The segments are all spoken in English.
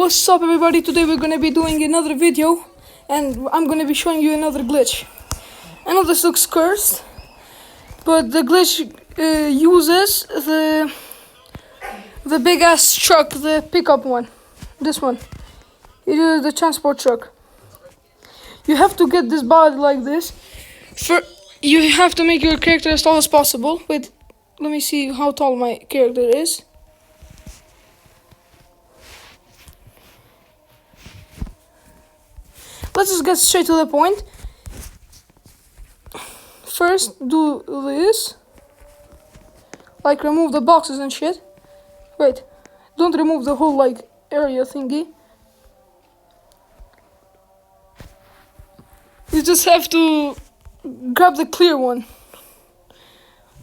What's up everybody, today we're gonna be doing another video and I'm gonna be showing you another glitch. I know this looks cursed, but the glitch uses the big ass truck, the pickup one, this one. It is the transport truck. You have to get this body like this. You have to make your character as tall as possible. Wait, let me see how tall my character is. Let's just get straight to the point. First, do this. Like, remove the boxes and shit. Wait, don't remove the whole, like, area thingy. You just have to grab the clear one.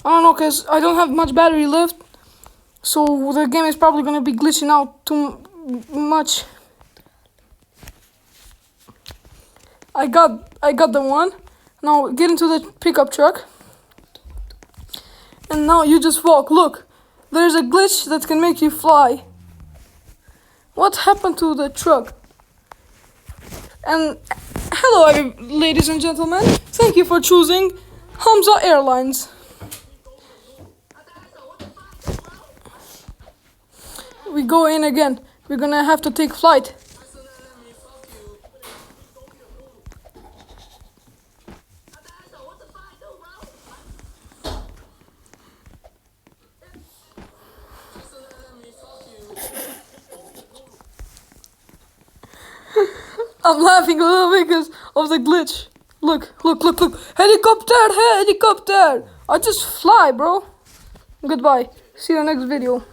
I don't know, cause I don't have much battery left. So the game is probably gonna be glitching out too much. I got the one. Now get into the pickup truck. And now you just walk. Look, there's a glitch that can make you fly. What happened to the truck? And hello, ladies and gentlemen. Thank you for choosing Hamza Airlines. We go in again. We're gonna have to take flight. I'm laughing a little bit because of the glitch. Look. Helicopter! I just fly, bro. Goodbye. See you next video.